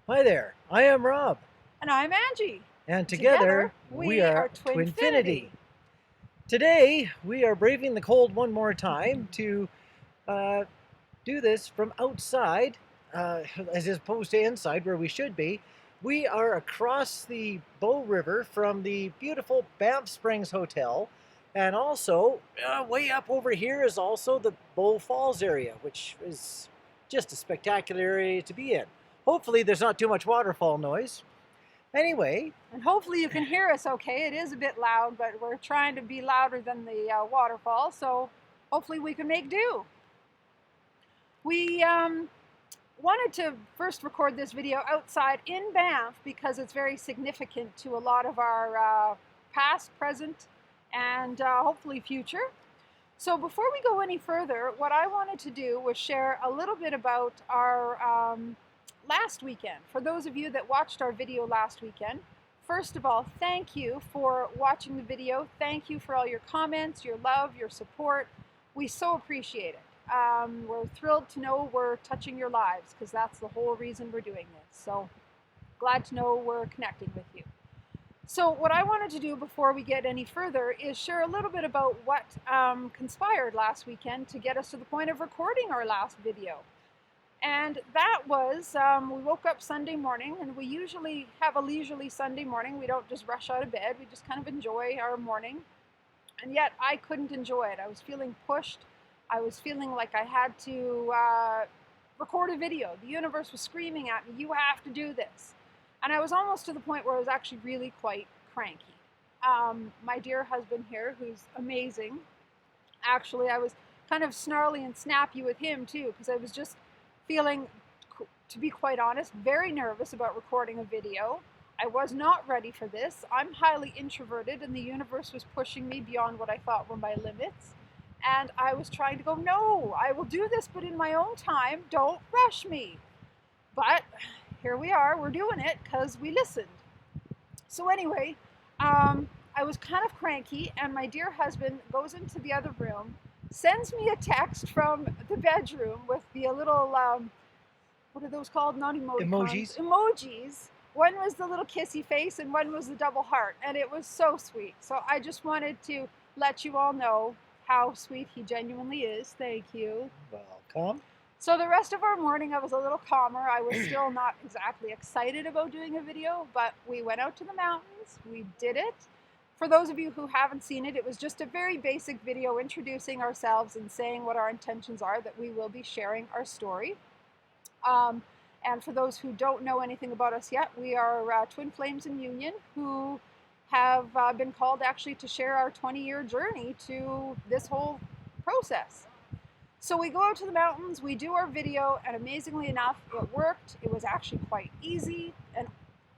Hi there, I am Rob, And I'm Angie. and Together, together we we are are Twinfinity. Twinfinity. Today we are braving the cold one more time to uh, do this from outside, as opposed to inside where we should be. We are across the Bow River from the beautiful Banff Springs Hotel, and also way up over here is also the Bow Falls area, which is just a spectacular area to be in. Hopefully, there's not too much waterfall noise. Anyway, And hopefully you can hear us okay. It is a bit loud, but we're trying to be louder than the waterfall, so hopefully we can make do. We wanted to first record this video outside in Banff because it's very significant to a lot of our past, present, and hopefully future. So before we go any further, what I wanted to do was share a little bit about our last weekend. For those of you that watched our video last weekend, first of all, thank you for watching the video. Thank you for all your comments, your love, your support. We so appreciate it. We're thrilled to know we're touching your lives because that's the whole reason we're doing this. So glad to know we're connecting with you. So what I wanted to do before we get any further is share a little bit about what conspired last weekend to get us to the point of recording our last video. And that was, we woke up Sunday morning, and we usually have a leisurely Sunday morning. We don't just rush out of bed. We just kind of enjoy our morning. And yet I couldn't enjoy it. I was feeling pushed. I was feeling like I had to record a video. The universe was screaming at me, you have to do this. And I was almost to the point where I was actually really quite cranky. My dear husband here, who's amazing, actually, I was kind of snarly and snappy with him too, because I was just feeling, to be quite honest, very nervous about recording a video. I was not ready for this. I'm highly introverted, and the universe was pushing me beyond what I thought were my limits. And I was trying to go, no, I will do this, but in my own time. Don't rush me. But here we are, we're doing it because we listened. So anyway, I was kind of cranky, and my dear husband goes into the other room, sends me a text from the bedroom with the little, what are those called? Not emoticons. emojis. Emojis. One was the little kissy face, and one was the double heart, and it was so sweet. So I just wanted to let you all know how sweet he genuinely is. Thank you. Welcome. So the rest of our morning, I was a little calmer. I was still not exactly excited about doing a video, but we went out to the mountains. We did it. For those of you who haven't seen it, it was just a very basic video introducing ourselves and saying what our intentions are, that we will be sharing our story. And for those who don't know anything about us yet, we are twin flames in union who have been called actually to share our 20-year journey to this whole process. So we go out to the mountains, we do our video, and amazingly enough, it worked. It was actually quite easy and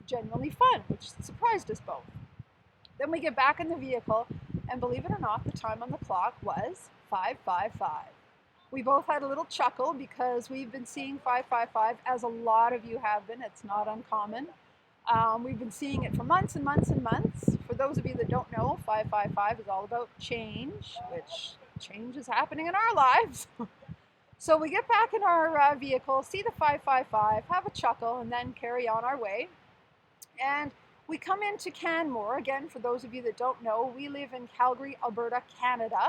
genuinely fun, which surprised us both. Then we get back in the vehicle, and believe it or not, the time on the clock was 5:55. We both had a little chuckle because we've been seeing 5:55, as a lot of you have been. It's not uncommon. We've been seeing it for months and months and months. For those of you that don't know, 5:55 is all about change, which change is happening in our lives. So we get back in our vehicle, see the 5:55, have a chuckle, and then carry on our way. And we come into Canmore. Again, for those of you that don't know, we live in Calgary, Alberta, Canada.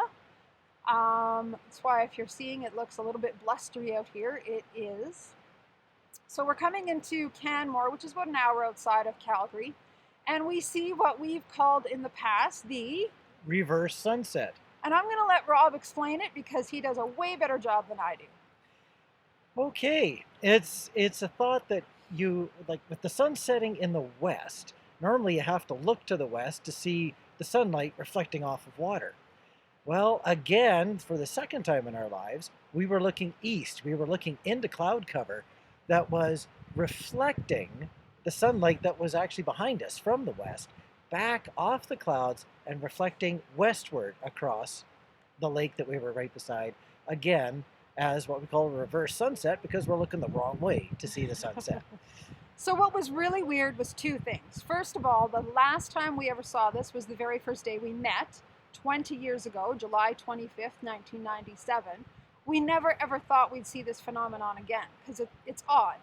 That's why if you're seeing it looks a little bit blustery out here, it is. So we're coming into Canmore, which is about an hour outside of Calgary, and we see what we've called in the past the Reverse sunset. And I'm going to let Rob explain it because he does a way better job than I do. Okay, it's a thought that you, like with the sun setting in the west, normally you have to look to the west to see the sunlight reflecting off of water. Well, again, for the second time in our lives, we were looking east. We were looking into cloud cover that was reflecting the sunlight that was actually behind us from the west, back off the clouds and reflecting westward across the lake that we were right beside, again, as what we call a reverse sunset because we're looking the wrong way to see the sunset. So what was really weird was two things. First of all, the last time we ever saw this was the very first day we met, 20 years ago, July 25th, 1997. We never ever thought we'd see this phenomenon again because it's odd.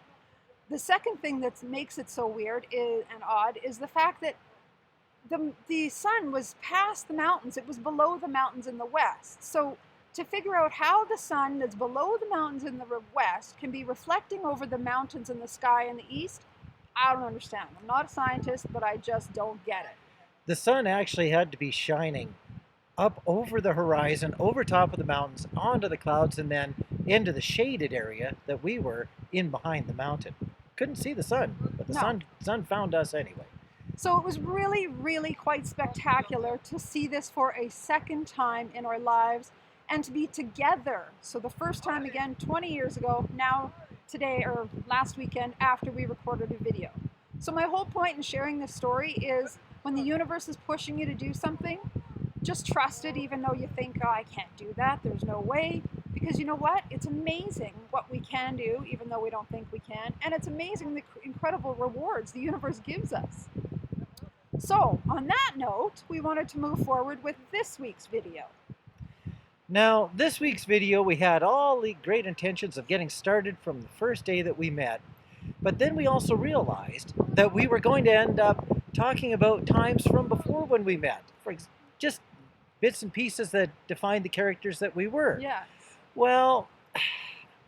The second thing that makes it so weird and odd is the fact that the sun was past the mountains. It was below the mountains in the west. So to figure out how the sun that's below the mountains in the west can be reflecting over the mountains in the sky in the east, I don't understand. I'm not a scientist, but I just don't get it. The sun actually had to be shining up over the horizon, over top of the mountains, onto the clouds, and then into the shaded area that we were in behind the mountain. Couldn't see the sun, but the sun found us anyway. So it was really, really quite spectacular to see this for a second time in our lives and to be together. So the first time again, 20 years ago, now today or last weekend after we recorded a video. So my whole point in sharing this story is when the universe is pushing you to do something, just trust it even though you think, oh, I can't do that, there's no way. Because you know what? It's amazing what we can do even though we don't think we can. And it's amazing the incredible rewards the universe gives us. So, on that note, we wanted to move forward with this week's video. Now, this week's video, we had all the great intentions of getting started from the first day that we met. But then we also realized that we were going to end up talking about times from before when we met. Just bits and pieces that defined the characters that we were. Yes. Well,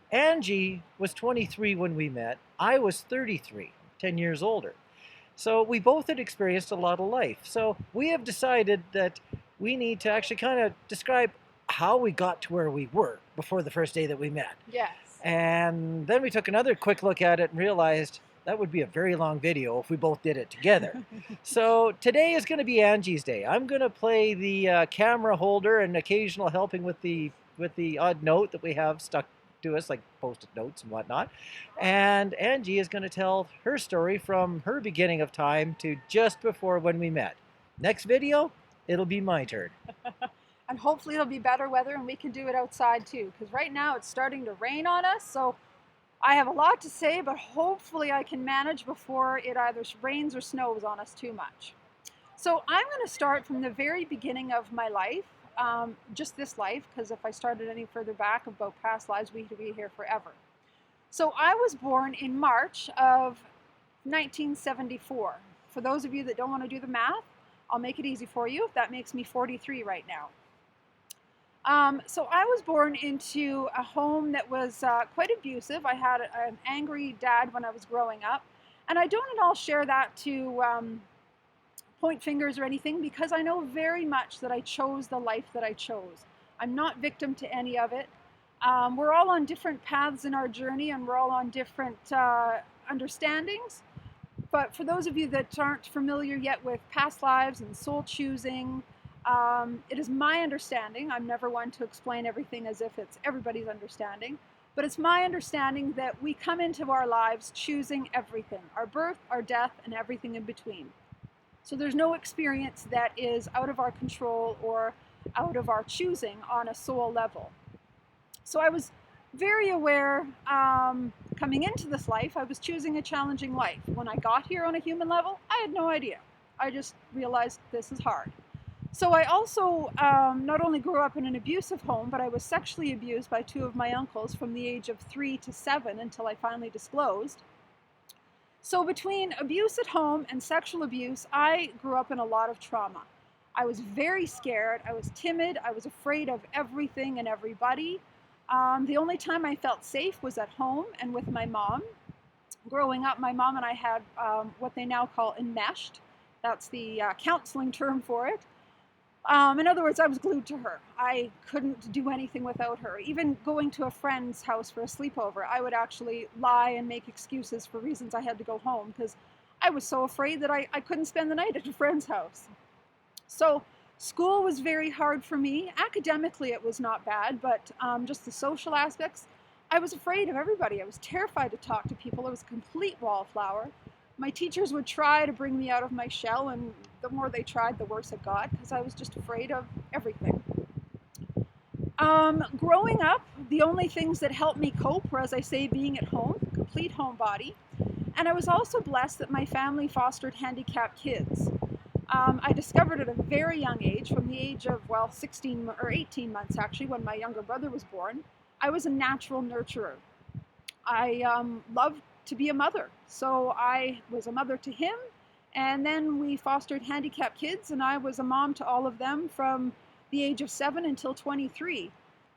Angie was 23 when we met. I was 33, 10 years older. So we both had experienced a lot of life. So we have decided that we need to actually kind of describe how we got to where we were before the first day that we met. Yes. And then we took another quick look at it and realized that would be a very long video if we both did it together. So today is going to be Angie's day. I'm going to play the camera holder and occasional helping with the odd note that we have stuck to us, like post-it notes and whatnot. And Angie is going to tell her story from her beginning of time to just before when we met. Next video, it'll be my turn. And hopefully it'll be better weather and we can do it outside too, because right now it's starting to rain on us. So I have a lot to say, but hopefully I can manage before it either rains or snows on us too much. So I'm going to start from the very beginning of my life. Just this life, because if I started any further back about past lives, we could be here forever. So I was born in March of 1974. For those of you that don't want to do the math, I'll make it easy for you. That makes me 43 right now. So I was born into a home that was quite abusive. I had an angry dad when I was growing up. And I don't at all share that to point fingers or anything, because I know very much that I chose the life that I chose. I'm not victim to any of it. We're all on different paths in our journey and we're all on different understandings. But for those of you that aren't familiar yet with past lives and soul choosing, it is my understanding, I'm never one to explain everything as if it's everybody's understanding, but it's my understanding that we come into our lives choosing everything, our birth, our death, and everything in between. So there's no experience that is out of our control or out of our choosing on a soul level. So I was very aware coming into this life, I was choosing a challenging life. When I got here on a human level, I had no idea. I just realized this is hard. So I also not only grew up in an abusive home, but I was sexually abused by two of my uncles from the age of 3 to 7 until I finally disclosed. So between abuse at home and sexual abuse, I grew up in a lot of trauma. I was very scared, I was timid, I was afraid of everything and everybody. The only time I felt safe was at home and with my mom. Growing up, my mom and I had what they now call enmeshed. That's the counseling term for it. In other words, I was glued to her. I couldn't do anything without her. Even going to a friend's house for a sleepover, I would actually lie and make excuses for reasons I had to go home because I was so afraid that I couldn't spend the night at a friend's house. So school was very hard for me. Academically, it was not bad, but just the social aspects, I was afraid of everybody. I was terrified to talk to people. I was a complete wallflower. My teachers would try to bring me out of my shell, and the more they tried, the worse it got, because I was just afraid of everything. Growing up, the only things that helped me cope were, as I say, being at home, complete homebody. And I was also blessed that my family fostered handicapped kids. I discovered at a very young age, from the age of, 16 or 18 months actually, when my younger brother was born, I was a natural nurturer. I loved to be a mother. So I was a mother to him, and then we fostered handicapped kids, and I was a mom to all of them from the age of 7 until 23.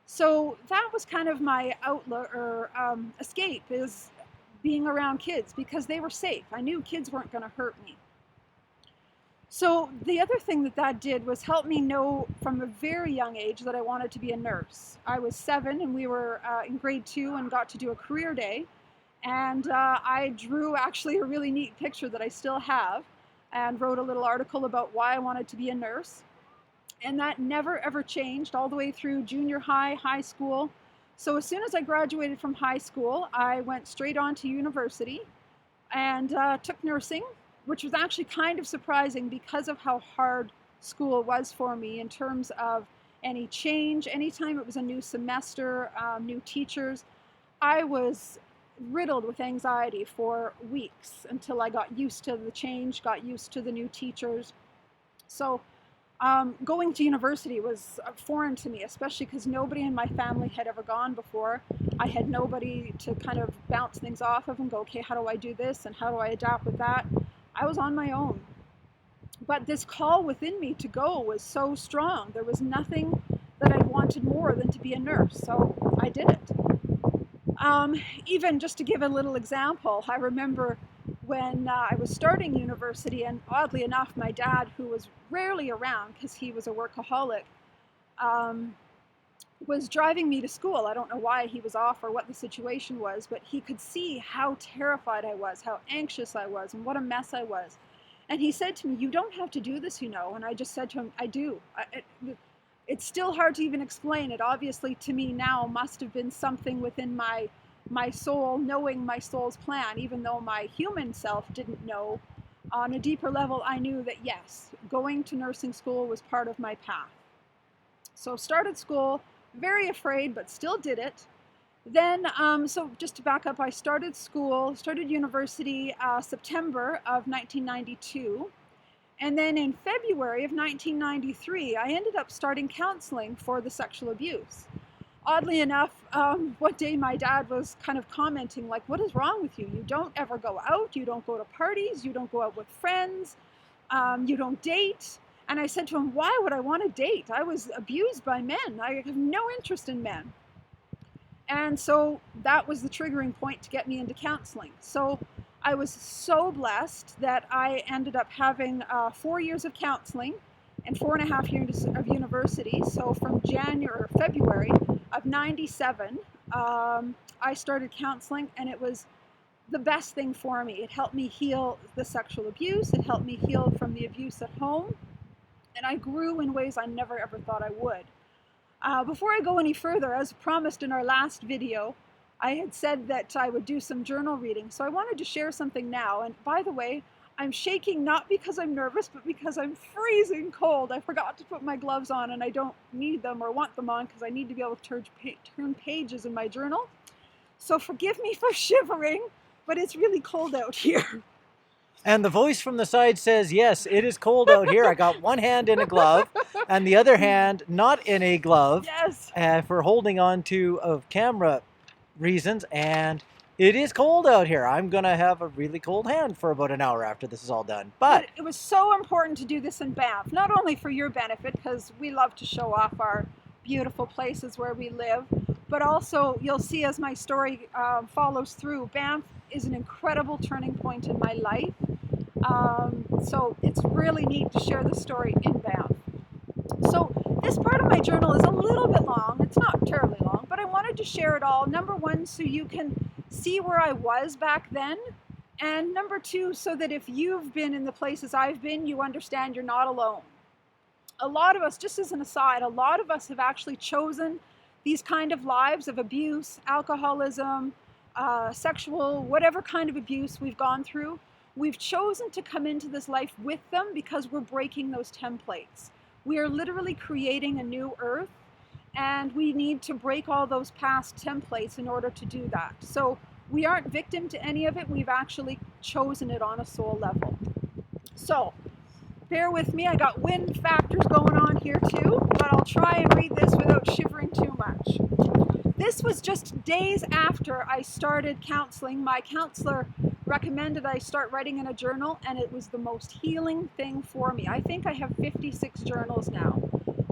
So that was kind of my outlook or escape, is being around kids because they were safe. I knew kids weren't going to hurt me. So the other thing that did was help me know from a very young age that I wanted to be a nurse. I was 7 and we were in grade 2 and got to do a career day. And I drew actually a really neat picture that I still have and wrote a little article about why I wanted to be a nurse. And that never ever changed all the way through junior high, high school. So as soon as I graduated from high school, I went straight on to university and took nursing, which was actually kind of surprising because of how hard school was for me in terms of any change. Anytime it was a new semester, new teachers, I was riddled with anxiety for weeks until I got used to the change, got used to the new teachers. So going to university was foreign to me, especially because nobody in my family had ever gone before. I had nobody to kind of bounce things off of and go, okay, how do I do this and how do I adapt with that? I was on my own. But this call within me to go was so strong. There was nothing that I wanted more than to be a nurse, so I did it. Even just to give a little example, I remember when I was starting university, and oddly enough, my dad, who was rarely around because he was a workaholic, was driving me to school. I don't know why he was off or what the situation was, but he could see how terrified I was, how anxious I was, and what a mess I was. And he said to me, "You don't have to do this, you know." And I just said to him, "I do." It's still hard to even explain. It obviously to me now must have been something within my soul, knowing my soul's plan, even though my human self didn't know. On a deeper level, I knew that yes, going to nursing school was part of my path. So started school, very afraid, but still did it. Then, so just to back up, I started university September of 1992. And then in February of 1993, I ended up starting counseling for the sexual abuse. Oddly enough, one day my dad was kind of commenting like, "What is wrong with you? You don't ever go out, you don't go to parties, you don't go out with friends, you don't date." And I said to him, "Why would I want to date? I was abused by men. I have no interest in men." And so that was the triggering point to get me into counseling. So I was so blessed that I ended up having 4 years of counseling and 4.5 years of university. So from February of 97, I started counseling, and it was the best thing for me. It helped me heal the sexual abuse. It helped me heal from the abuse at home. And I grew in ways I never ever thought I would. Before I go any further, as promised in our last video, I had said that I would do some journal reading. So I wanted to share something now. And by the way, I'm shaking not because I'm nervous, but because I'm freezing cold. I forgot to put my gloves on, and I don't need them or want them on because I need to be able to turn pages in my journal. So forgive me for shivering, but it's really cold out here. And the voice from the side says, yes, it is cold out here. I got one hand in a glove and the other hand not in a glove. Yes. For holding on to of camera reasons, and it is cold out here. I'm going to have a really cold hand for about an hour after this is all done. But it was so important to do this in Banff, not only for your benefit, because we love to show off our beautiful places where we live, but also you'll see as my story follows through, Banff is an incredible turning point in my life. So it's really neat to share the story in Banff. So this part of my journal is a little bit long. It's not terribly long, but I wanted to share it all. Number one, so you can see where I was back then. And number two, so that if you've been in the places I've been, you understand you're not alone. A lot of us, just as an aside, a lot of us have actually chosen these kind of lives of abuse, alcoholism, sexual, whatever kind of abuse we've gone through. We've chosen to come into this life with them because we're breaking those templates. We are literally creating a new earth, and we need to break all those past templates in order to do that. So we aren't victim to any of it. We've actually chosen it on a soul level. So bear with me. I got wind factors going on here too, but I'll try and read this without shivering too much. This was just days after I started counseling. My counselor recommended I start writing in a journal, and it was the most healing thing for me. I think I have 56 journals now.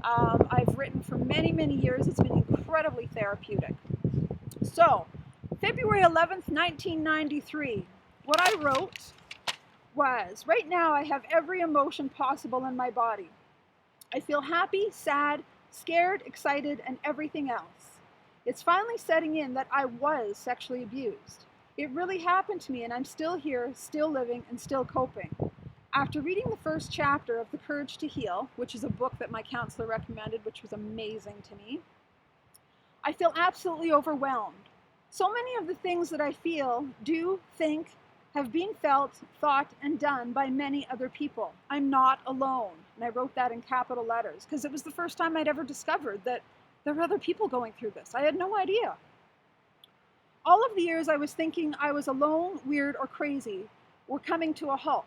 I've written for many, many years. It's been incredibly therapeutic. So, February 11th, 1993, what I wrote was, right now I have every emotion possible in my body. I feel happy, sad, scared, excited, and everything else. It's finally setting in that I was sexually abused. It really happened to me, and I'm still here, still living, and still coping. After reading the first chapter of The Courage to Heal, which is a book that my counselor recommended, which was amazing to me, I feel absolutely overwhelmed. So many of the things that I feel, do, think, have been felt, thought, and done by many other people. I'm not alone. And I wrote that in capital letters because it was the first time I'd ever discovered that there were other people going through this. I had no idea. All of the years I was thinking I was alone, weird, or crazy were coming to a halt.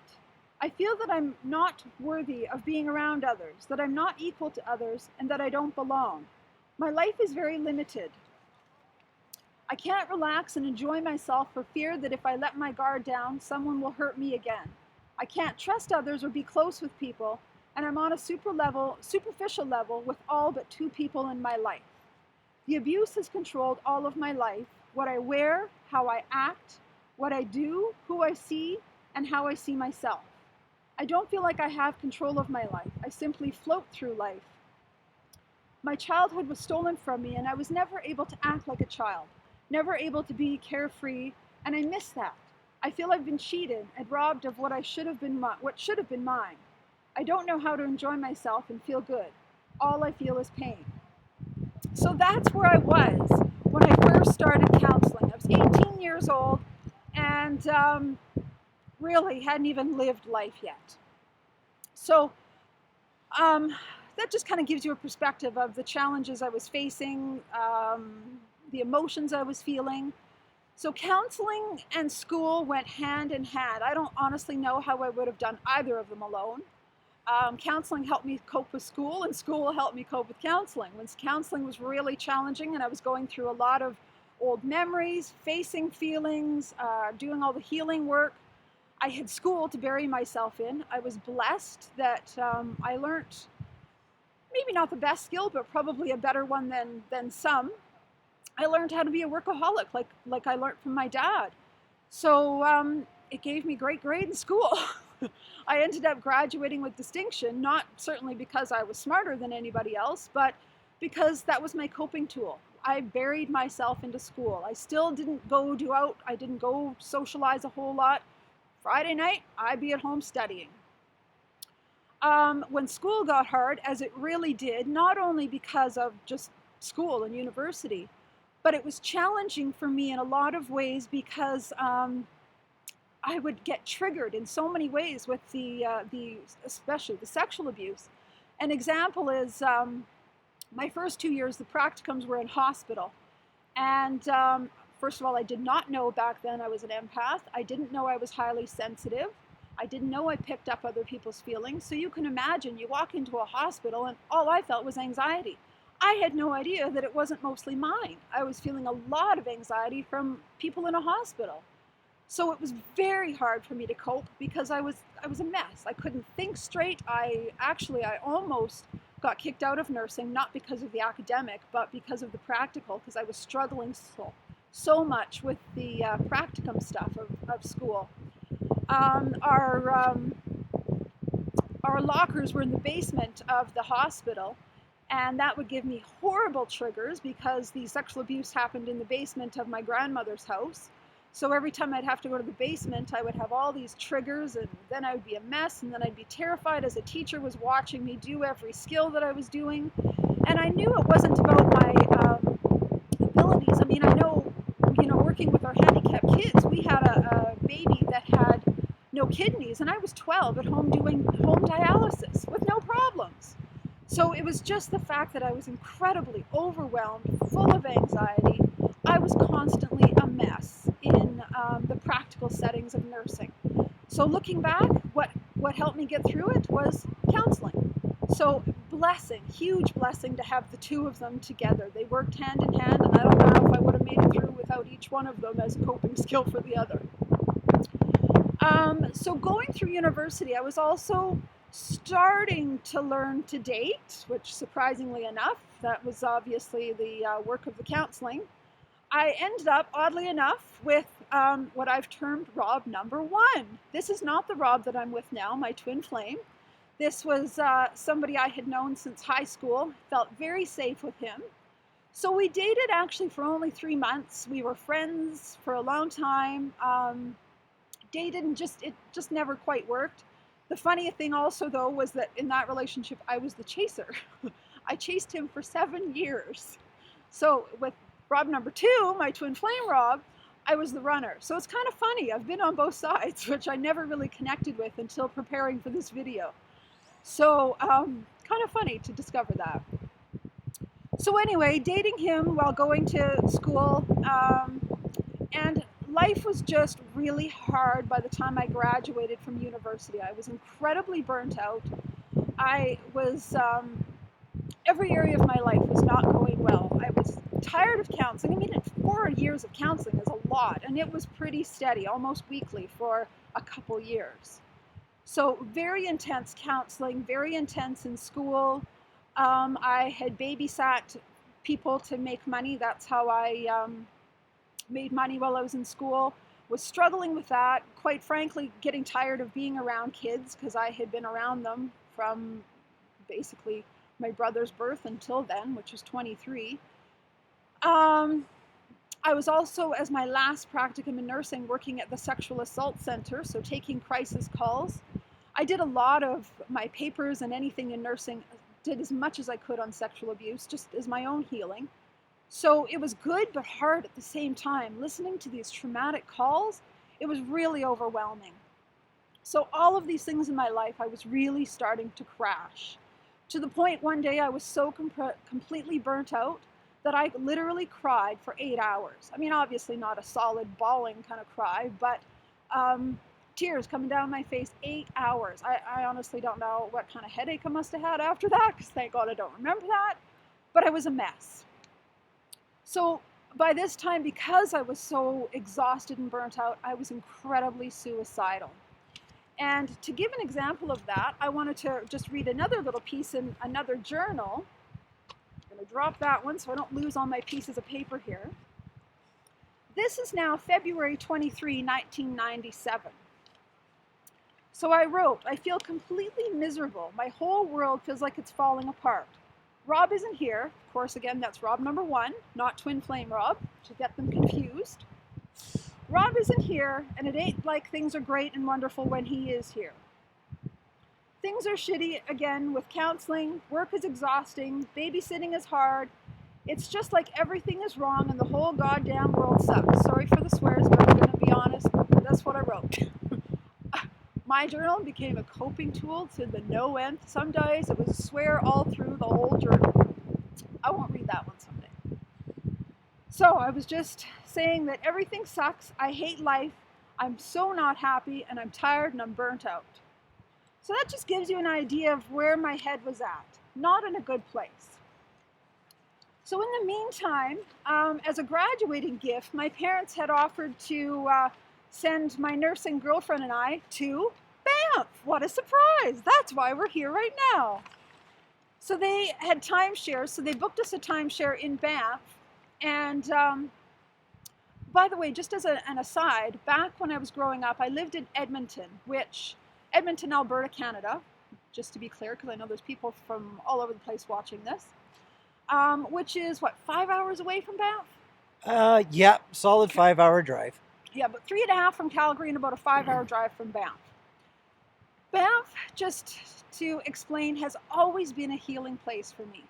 I feel that I'm not worthy of being around others, that I'm not equal to others, and that I don't belong. My life is very limited. I can't relax and enjoy myself for fear that if I let my guard down, someone will hurt me again. I can't trust others or be close with people, and I'm on a superficial level with all but 2 people in my life. The abuse has controlled all of my life, what I wear, how I act, what I do, who I see, and how I see myself. I don't feel like I have control of my life. I simply float through life. My childhood was stolen from me, and I was never able to act like a child, never able to be carefree, and I miss that. I feel I've been cheated and robbed of what should have been mine. I don't know how to enjoy myself and feel good. All I feel is pain. So that's where I was when I first started counseling. I was 18 years old and really hadn't even lived life yet. So that just kind of gives you a perspective of the challenges I was facing, the emotions I was feeling. So counseling and school went hand in hand. I don't honestly know how I would have done either of them alone. Counseling helped me cope with school, and school helped me cope with counseling. When counseling was really challenging and I was going through a lot of old memories, facing feelings, doing all the healing work, I had school to bury myself in. I was blessed that I learned maybe not the best skill, but probably a better one than some. I learned how to be a workaholic, like I learned from my dad. So it gave me great grade in school. I ended up graduating with distinction, not certainly because I was smarter than anybody else, but because that was my coping tool. I buried myself into school. I still didn't go out. I didn't go socialize a whole lot. Friday night, I'd be at home studying. When school got hard, as it really did, not only because of just school and university, but it was challenging for me in a lot of ways because I would get triggered in so many ways with especially the sexual abuse. An example is my first 2 years, the practicums were in hospital. And first of all, I did not know back then I was an empath. I didn't know I was highly sensitive. I didn't know I picked up other people's feelings. So you can imagine, you walk into a hospital and all I felt was anxiety. I had no idea that it wasn't mostly mine. I was feeling a lot of anxiety from people in a hospital. So it was very hard for me to cope because I was a mess. I couldn't think straight. I almost got kicked out of nursing, not because of the academic, but because of the practical, because I was struggling so much with the practicum stuff of school. Our lockers were in the basement of the hospital, and that would give me horrible triggers because the sexual abuse happened in the basement of my grandmother's house. So every time I'd have to go to the basement, I would have all these triggers, and then I would be a mess, and then I'd be terrified as a teacher was watching me do every skill that I was doing. And I knew it wasn't about my abilities. I mean, I know, working with our handicapped kids, we had a baby that had no kidneys, and I was 12 at home doing home dialysis with no problems. So it was just the fact that I was incredibly overwhelmed, full of anxiety. I was constantly a mess in the practical settings of nursing. So looking back, what helped me get through it was counseling. So blessing, huge blessing to have the two of them together. They worked hand in hand, and I don't know if I would have made it through without each one of them as a coping skill for the other. So going through university, I was also starting to learn to date, which surprisingly enough, that was obviously the work of the counseling. I ended up, oddly enough, with what I've termed Rob number 1. This is not the Rob that I'm with now, my twin flame. This was somebody I had known since high school, felt very safe with him. So we dated actually for only 3 months. We were friends for a long time. Dated and it just never quite worked. The funny thing also though was that in that relationship I was the chaser. I chased him for 7 years. So with Rob number 2, my twin flame Rob, I was the runner. So it's kind of funny. I've been on both sides, which I never really connected with until preparing for this video. So kind of funny to discover that. So anyway, dating him while going to school, and life was just really hard by the time I graduated from university. I was incredibly burnt out. I was, every area of my life was not going well. I was tired of counseling. I mean, 4 years of counseling is a lot, and it was pretty steady, almost weekly for a couple years. So very intense counseling, very intense in school. I had babysat people to make money. That's how I made money while I was in school. Was struggling with that. Quite frankly, getting tired of being around kids because I had been around them from basically my brother's birth until then, which was 23. I was also, as my last practicum in nursing, working at the sexual assault center, so taking crisis calls. I did a lot of my papers and anything in nursing, did as much as I could on sexual abuse, just as my own healing. So it was good but hard at the same time. Listening to these traumatic calls, it was really overwhelming. So all of these things in my life, I was really starting to crash. To the point one day I was so completely burnt out that I literally cried for 8 hours. I mean, obviously not a solid bawling kind of cry, but tears coming down my face, 8 hours. I honestly don't know what kind of headache I must have had after that, because thank God I don't remember that, but I was a mess. So by this time, because I was so exhausted and burnt out, I was incredibly suicidal. And to give an example of that, I wanted to just read another little piece in another journal. I'm going to drop that one so I don't lose all my pieces of paper here. This is now February 23, 1997. So I wrote, I feel completely miserable. My whole world feels like it's falling apart. Rob isn't here. Of course, again, that's Rob number 1, not twin flame Rob, to get them confused. Rob isn't here, and it ain't like things are great and wonderful when he is here. Things are shitty again with counseling, work is exhausting, babysitting is hard. It's just like everything is wrong and the whole goddamn world sucks. Sorry for the swears, but I'm going to be honest, that's what I wrote. My journal became a coping tool to the no end. Some days it was a swear all through the whole journal. I won't read that one someday. So I was just saying that everything sucks, I hate life, I'm so not happy, and I'm tired and I'm burnt out. So that just gives you an idea of where my head was at. Not in a good place. So in the meantime, as a graduating gift, my parents had offered to send my nursing girlfriend and I to Banff. What a surprise! That's why we're here right now. So they had timeshares, so they booked us a timeshare in Banff. And by the way, just as an aside, back when I was growing up, I lived in Edmonton, Alberta, Canada, just to be clear, because I know there's people from all over the place watching this, which is, what, 5 hours away from Banff? Yeah, solid 5-hour drive. Yeah, but 3.5 from Calgary and about a 5-hour drive from Banff. Banff, just to explain, has always been a healing place for me.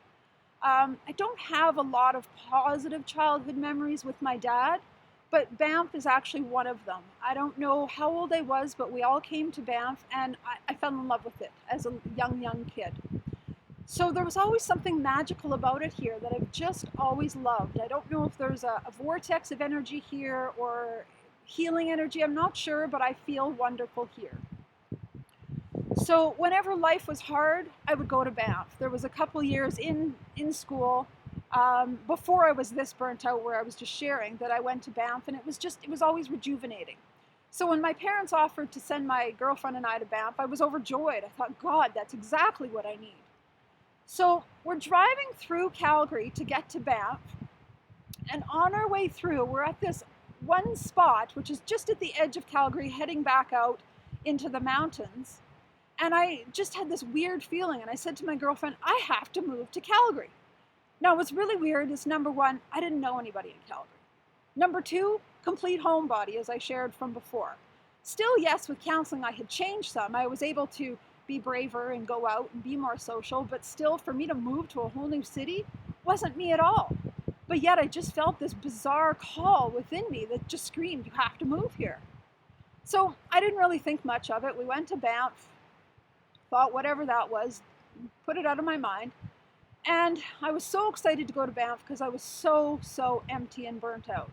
I don't have a lot of positive childhood memories with my dad, but Banff is actually one of them. I don't know how old I was, but we all came to Banff, and I fell in love with it as a young kid. So there was always something magical about it here that I've just always loved. I don't know if there's a vortex of energy here or healing energy. I'm not sure, but I feel wonderful here. So whenever life was hard, I would go to Banff. There was a couple years in school before I was this burnt out, where I was just sharing, that I went to Banff, and it was always rejuvenating. So when my parents offered to send my girlfriend and I to Banff, I was overjoyed. I thought, God, that's exactly what I need. So we're driving through Calgary to get to Banff, and on our way through, we're at this one spot, which is just at the edge of Calgary, heading back out into the mountains. And I just had this weird feeling, and I said to my girlfriend, I have to move to Calgary. Now, what's really weird is, number one, I didn't know anybody in Calgary. Number two, complete homebody, as I shared from before. Still, yes, with counseling, I had changed some. I was able to be braver and go out and be more social, but still, for me to move to a whole new city wasn't me at all. But yet I just felt this bizarre call within me that just screamed, you have to move here. So I didn't really think much of it. We went to Banff, thought whatever that was, put it out of my mind. And I was so excited to go to Banff because I was so empty and burnt out.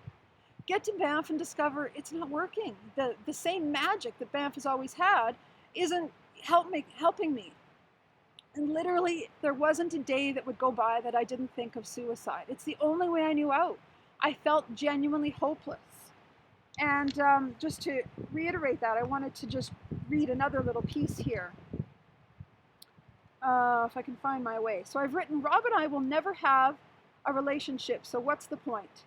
Get to Banff and discover it's not working. The same magic that Banff has always had isn't helping me. And literally, there wasn't a day that would go by that I didn't think of suicide. It's the only way I knew out. I felt genuinely hopeless. And just to reiterate that, I wanted to just read another little piece here. If I can find my way. So I've written, Rob and I will never have a relationship, so what's the point?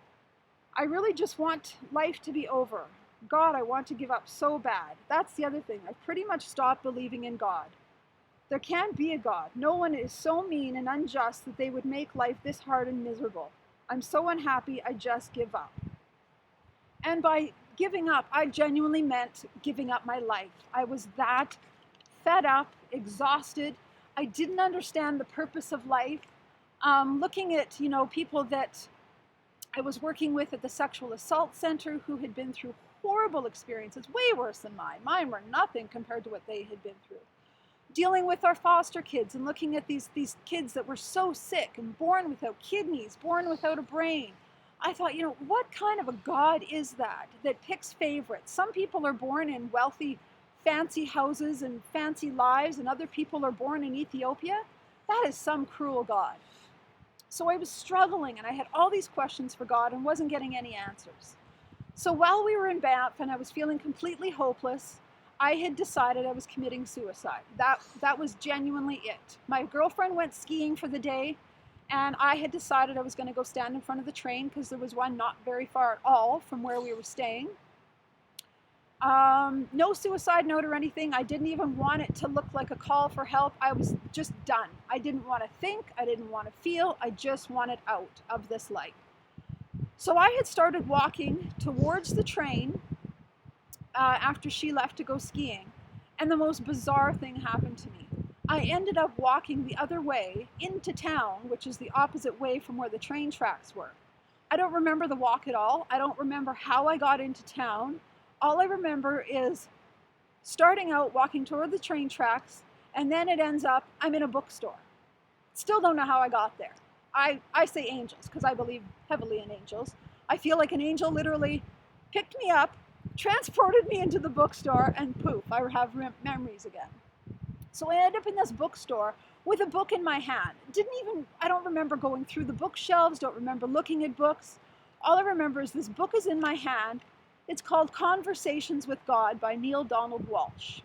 I really just want life to be over. God, I want to give up so bad. That's the other thing. I've pretty much stopped believing in God. There can't be a God. No one is so mean and unjust that they would make life this hard and miserable. I'm so unhappy, I just give up. And by giving up, I genuinely meant giving up my life. I was that fed up, exhausted. I didn't understand the purpose of life. Looking at, people that I was working with at the sexual assault center who had been through horrible experiences, way worse than mine. Mine were nothing compared to what they had been through. Dealing with our foster kids and looking at these kids that were so sick and born without kidneys, born without a brain. I thought, what kind of a God is that picks favorites? Some people are born in wealthy, fancy houses and fancy lives, and other people are born in Ethiopia. That is some cruel God. So I was struggling, and I had all these questions for God and wasn't getting any answers. So while we were in Banff and I was feeling completely hopeless, I had decided I was committing suicide. That was genuinely it. My girlfriend went skiing for the day, and I had decided I was going to go stand in front of the train because there was one not very far at all from where we were staying. No suicide note or anything. I didn't even want it to look like a call for help. I was just done. I didn't want to think. I didn't want to feel. I just wanted out of this life. So I had started walking towards the train after she left to go skiing. And the most bizarre thing happened to me. I ended up walking the other way into town, which is the opposite way from where the train tracks were. I don't remember the walk at all. I don't remember how I got into town. All I remember is starting out walking toward the train tracks, and then it ends up, I'm in a bookstore. Still don't know how I got there. I say angels because I believe heavily in angels. I feel like an angel literally picked me up, transported me into the bookstore, and poof, I have memories again. So I ended up in this bookstore with a book in my hand. I don't remember going through the bookshelves, don't remember looking at books. All I remember is this book is in my hand. It's called Conversations with God by Neil Donald Walsh.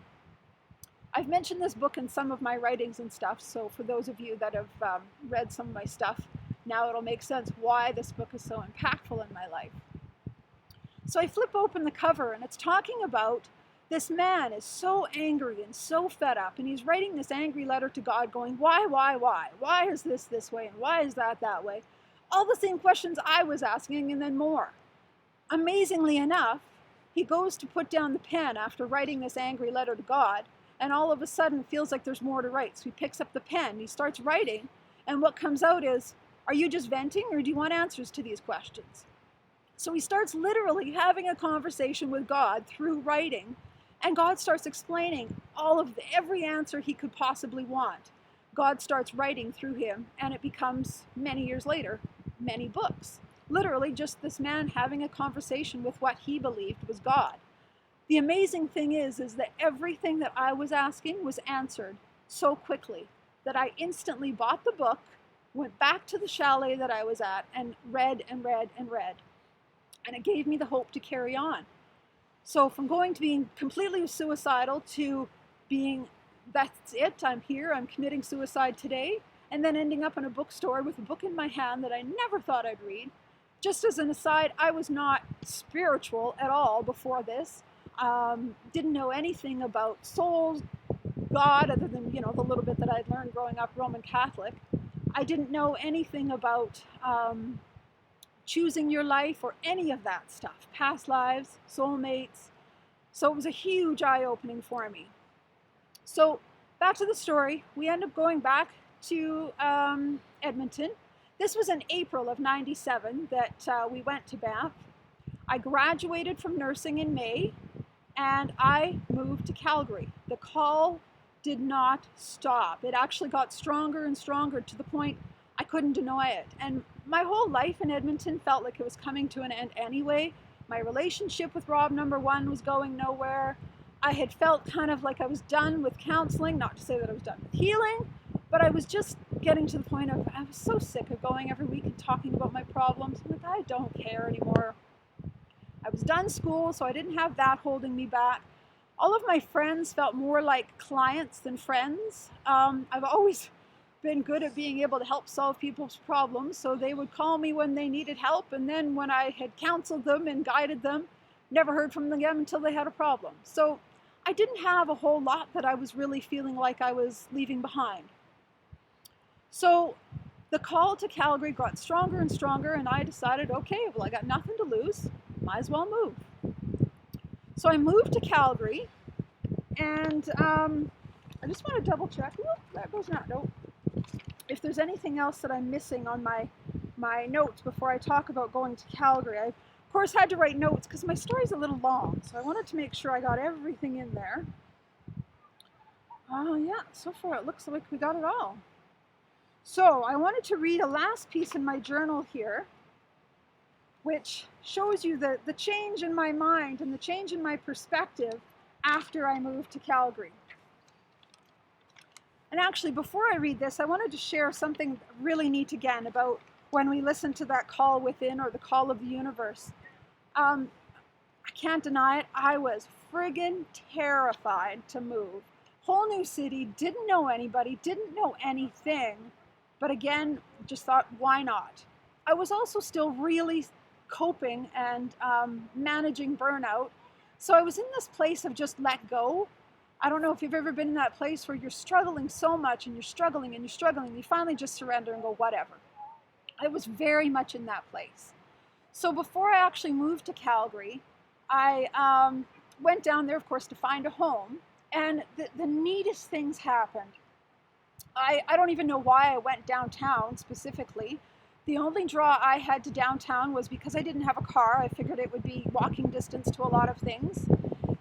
I've mentioned this book in some of my writings and stuff, so for those of you that have read some of my stuff, now it'll make sense why this book is so impactful in my life. So I flip open the cover, and it's talking about this man is so angry and so fed up, and he's writing this angry letter to God going, why? Why is this way, and why is that way? All the same questions I was asking, and then more. Amazingly enough, he goes to put down the pen after writing this angry letter to God, and all of a sudden feels like there's more to write. So he picks up the pen, he starts writing, and what comes out is, are you just venting, or do you want answers to these questions? So he starts literally having a conversation with God through writing, and God starts explaining every answer he could possibly want. God starts writing through him, and it becomes, many years later, many books. Literally just this man having a conversation with what he believed was God. The amazing thing is that everything that I was asking was answered so quickly that I instantly bought the book, went back to the chalet that I was at, and read and read and read. And it gave me the hope to carry on. So from going to being completely suicidal to being, that's it, I'm here, I'm committing suicide today, and then ending up in a bookstore with a book in my hand that I never thought I'd read. Just as an aside, I was not spiritual at all before this. Didn't know anything about souls, God, other than, the little bit that I'd learned growing up Roman Catholic. I didn't know anything about choosing your life or any of that stuff, past lives, soulmates. So it was a huge eye-opening for me. So back to the story, we end up going back to Edmonton. This was in April of '97 that we went to Banff. I graduated from nursing in May, and I moved to Calgary. The call did not stop. It actually got stronger and stronger to the point I couldn't deny it. And my whole life in Edmonton felt like it was coming to an end anyway. My relationship with Rob #1 was going nowhere. I had felt kind of like I was done with counseling, not to say that I was done with healing, but I was just getting to the point of, I was so sick of going every week and talking about my problems. I'm like, I don't care anymore. I was done school, so I didn't have that holding me back. All of my friends felt more like clients than friends. I've always been good at being able to help solve people's problems, so they would call me when they needed help, and then when I had counseled them and guided them, never heard from them again until they had a problem. So I didn't have a whole lot that I was really feeling like I was leaving behind. So the call to Calgary got stronger and stronger, and I decided, okay, well, I got nothing to lose, might as well move. So I moved to Calgary, and I just want to double check. Whoop, that goes not. Nope. If there's anything else that I'm missing on my notes before I talk about going to Calgary. I, of course, had to write notes because my story's a little long, so I wanted to make sure I got everything in there. Yeah, so far it looks like we got it all. So I wanted to read a last piece in my journal here, which shows you the change in my mind and the change in my perspective after I moved to Calgary. And actually, before I read this, I wanted to share something really neat again about when we listen to that call within or the call of the universe. I can't deny it, I was friggin' terrified to move. Whole new city, didn't know anybody, didn't know anything, but again, just thought, why not? I was also still really coping and managing burnout. So I was in this place of just let go. I don't know if you've ever been in that place where you're struggling so much and you're struggling and you're struggling, you finally just surrender and go, whatever. I was very much in that place. So before I actually moved to Calgary, I went down there, of course, to find a home, and the neatest things happened. I don't even know why I went downtown specifically. The only draw I had to downtown was because I didn't have a car. I figured it would be walking distance to a lot of things.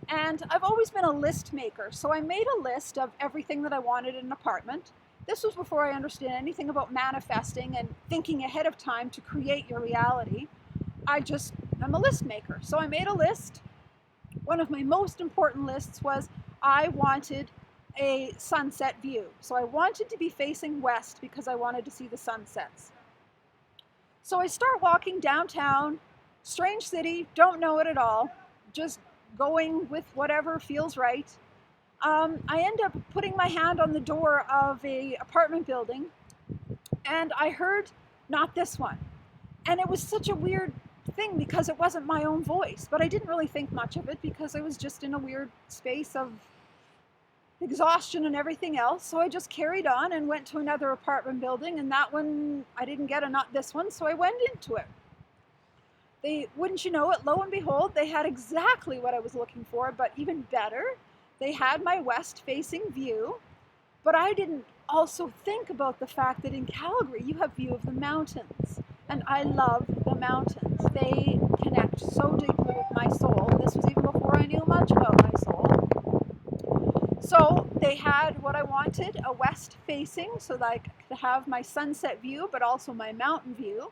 And I've always been a list maker, so I made a list of everything that I wanted in an apartment. This was before I understood anything about manifesting and thinking ahead of time to create your reality. I'm a list maker. So I made a list. One of my most important lists was I wanted a sunset view. So I wanted to be facing west because I wanted to see the sunsets. So I start walking downtown, strange city, don't know it at all, just going with whatever feels right. I end up putting my hand on the door of a apartment building, and I heard, not this one. And it was such a weird thing because it wasn't my own voice, but I didn't really think much of it because I was just in a weird space of exhaustion and everything else. So I just carried on and went to another apartment building, and that one, I didn't get a not this one, so I went into it. Wouldn't you know it, lo and behold, they had exactly what I was looking for, but even better, they had my west-facing view, but I didn't also think about the fact that in Calgary, you have view of the mountains, and I love the mountains. They connect so deeply with my soul. This was even before I knew much about my soul. So they had what I wanted, a west-facing, so that I could have my sunset view, but also my mountain view.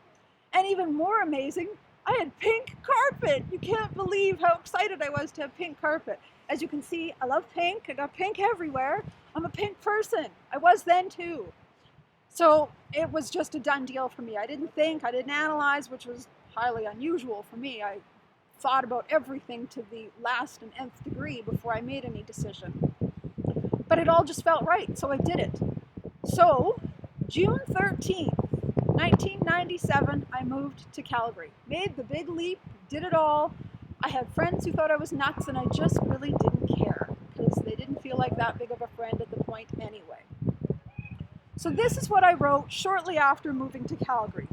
And even more amazing, I had pink carpet. You can't believe how excited I was to have pink carpet. As you can see, I love pink. I got pink everywhere. I'm a pink person. I was then too. So it was just a done deal for me. I didn't think, I didn't analyze, which was highly unusual for me. I thought about everything to the last and nth degree before I made any decision. But it all just felt right, so I did it. So June 13th, 1997, I moved to Calgary. Made the big leap, did it all. I had friends who thought I was nuts, and I just really didn't care because they didn't feel like that big of a friend at the point anyway. So this is what I wrote shortly after moving to Calgary.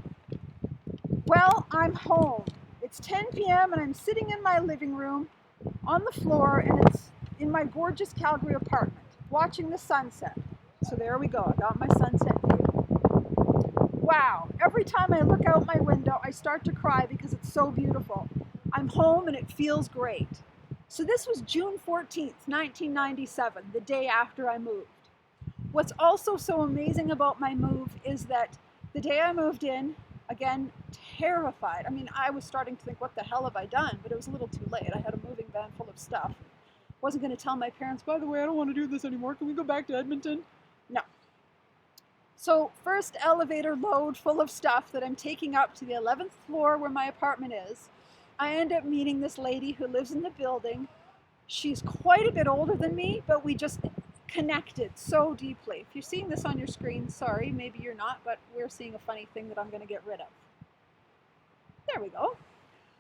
Well, I'm home. It's 10 p.m. and I'm sitting in my living room on the floor, and it's in my gorgeous Calgary apartment, watching the sunset. So there we go. I got my sunset view. Wow. Every time I look out my window, I start to cry because it's so beautiful. I'm home and it feels great. So this was June 14th, 1997, the day after I moved. What's also so amazing about my move is that the day I moved in, again, terrified. I mean, I was starting to think, what the hell have I done? But it was a little too late. I had a moving van full of stuff. Wasn't going to tell my parents, by the way, I don't want to do this anymore. Can we go back to Edmonton? No. So first elevator load full of stuff that I'm taking up to the 11th floor where my apartment is. I end up meeting this lady who lives in the building. She's quite a bit older than me, but we just connected so deeply. If you're seeing this on your screen, sorry, maybe you're not, but we're seeing a funny thing that I'm going to get rid of. There we go.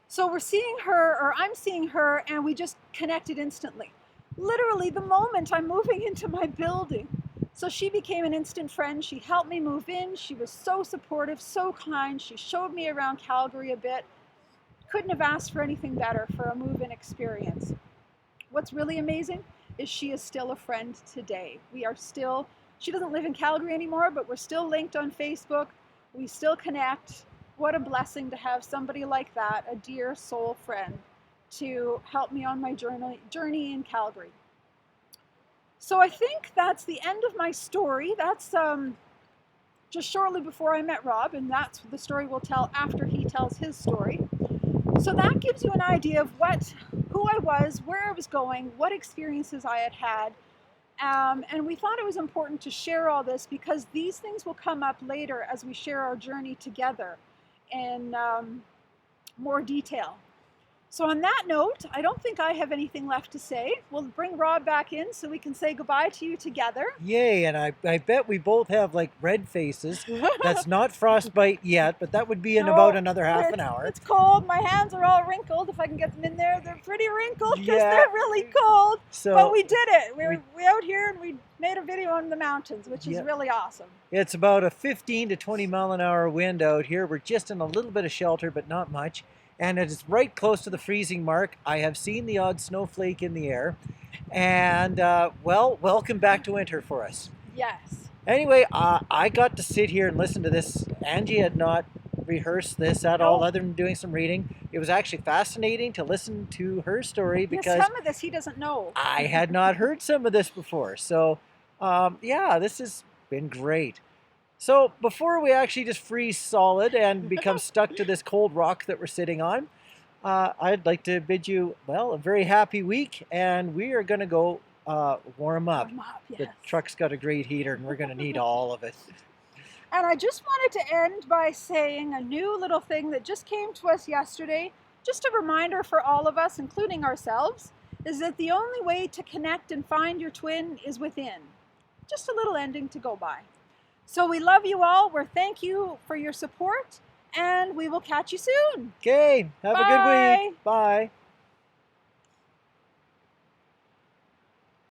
So we're seeing her, or I'm seeing her, and we just connected instantly. Literally the moment I'm moving into my building. So she became an instant friend. She helped me move in. She was so supportive, so kind. She showed me around Calgary a bit. Couldn't have asked for anything better for a move-in experience. What's really amazing is she is still a friend today. She doesn't live in Calgary anymore, but we're still linked on Facebook. We still connect. What a blessing to have somebody like that, a dear soul friend, to help me on my journey in Calgary. So I think that's the end of my story. That's just shortly before I met Rob, and that's the story we'll tell after he tells his story. So that gives you an idea of who I was, where I was going, what experiences I had had. And we thought it was important to share all this because these things will come up later as we share our journey together in more detail. So on that note, I don't think I have anything left to say. We'll bring Rob back in so we can say goodbye to you together. Yay, and I bet we both have like red faces. That's not frostbite yet, but that would be in about another half an hour. It's cold. My hands are all wrinkled. If I can get them in there, they're pretty wrinkled because Yeah. they're really cold. So, but we did it. We out here and we made a video in the mountains, which is really awesome. It's about a 15 to 20 mile an hour wind out here. We're just in a little bit of shelter, but not much. And it is right close to the freezing mark. I have seen the odd snowflake in the air. And, well, welcome back to winter for us. Yes. Anyway, I got to sit here and listen to this. Angie had not rehearsed this at all other than doing some reading. It was actually fascinating to listen to her story because some of this he doesn't know. I had not heard some of this before. So, yeah, this has been great. So before we actually just freeze solid and become stuck to this cold rock that we're sitting on, I'd like to bid you, well, a very happy week, and we are going to go warm up. Yes. The truck's got a great heater, and we're going to need all of it. And I just wanted to end by saying a new little thing that just came to us yesterday, just a reminder for all of us, including ourselves, is that the only way to connect and find your twin is within. Just a little ending to go by. So we love you all. Thank you for your support, and we will catch you soon. Okay, have a good week. Bye.